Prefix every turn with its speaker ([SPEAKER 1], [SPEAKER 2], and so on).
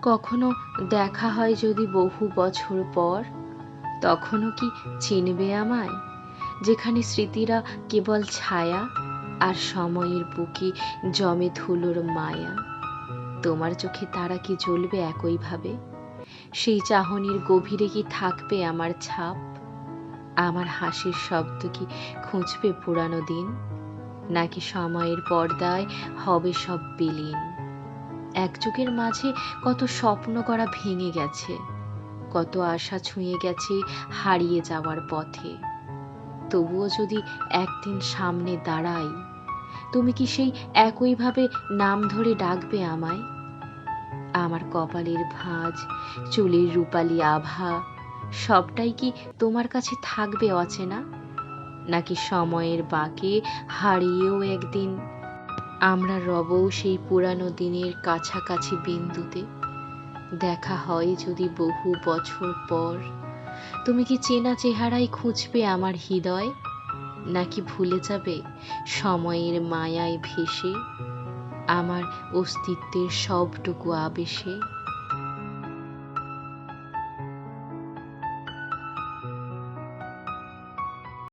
[SPEAKER 1] কখনো দেখা হয় যদি বহু বছর পর, তখনও কি চিনবে আমায়? যেখানে স্মৃতিরা কেবল ছায়া, আর সময়ের বুকে জমে ধুলোর মায়া। তোমার চোখে তারা কি জ্বলবে একইভাবে? সেই চাহনির গভীরে কি থাকবে আমার ছাপ? আমার হাসির শব্দ কি খুঁজবে পুরানো দিন? নাকি সময়ের পর্দায় হবে সব বিলীন? এক যুগের মাঝে কত স্বপ্ন করা ভেঙে গেছে, কত আশা ছুঁয়ে গেছে হারিয়ে যাওয়ার পথে। তবুও যদি একদিন সামনে দাঁড়াই, তুমি কি সেই একইভাবে নাম ধরে ডাকবে আমায়? আমার কপালের ভাঁজ, চুলের রূপালি আভা, সবটাই কি তোমার কাছে থাকবে অচেনা? নাকি সময়ের বাঁকে হারিয়েও একদিন আমরা রবও সেই পুরানো দিনের কাছাকাছি বিন্দুতে? দেখা হয় যদি বহু বছর পর, তুমি কি চেনা চেহারায় খুঁজবে আমার হৃদয়? নাকি ভুলে যাবে সময়ের মায়ায় ভেসে আমার অস্তিত্বের সবটুকু আবেশে?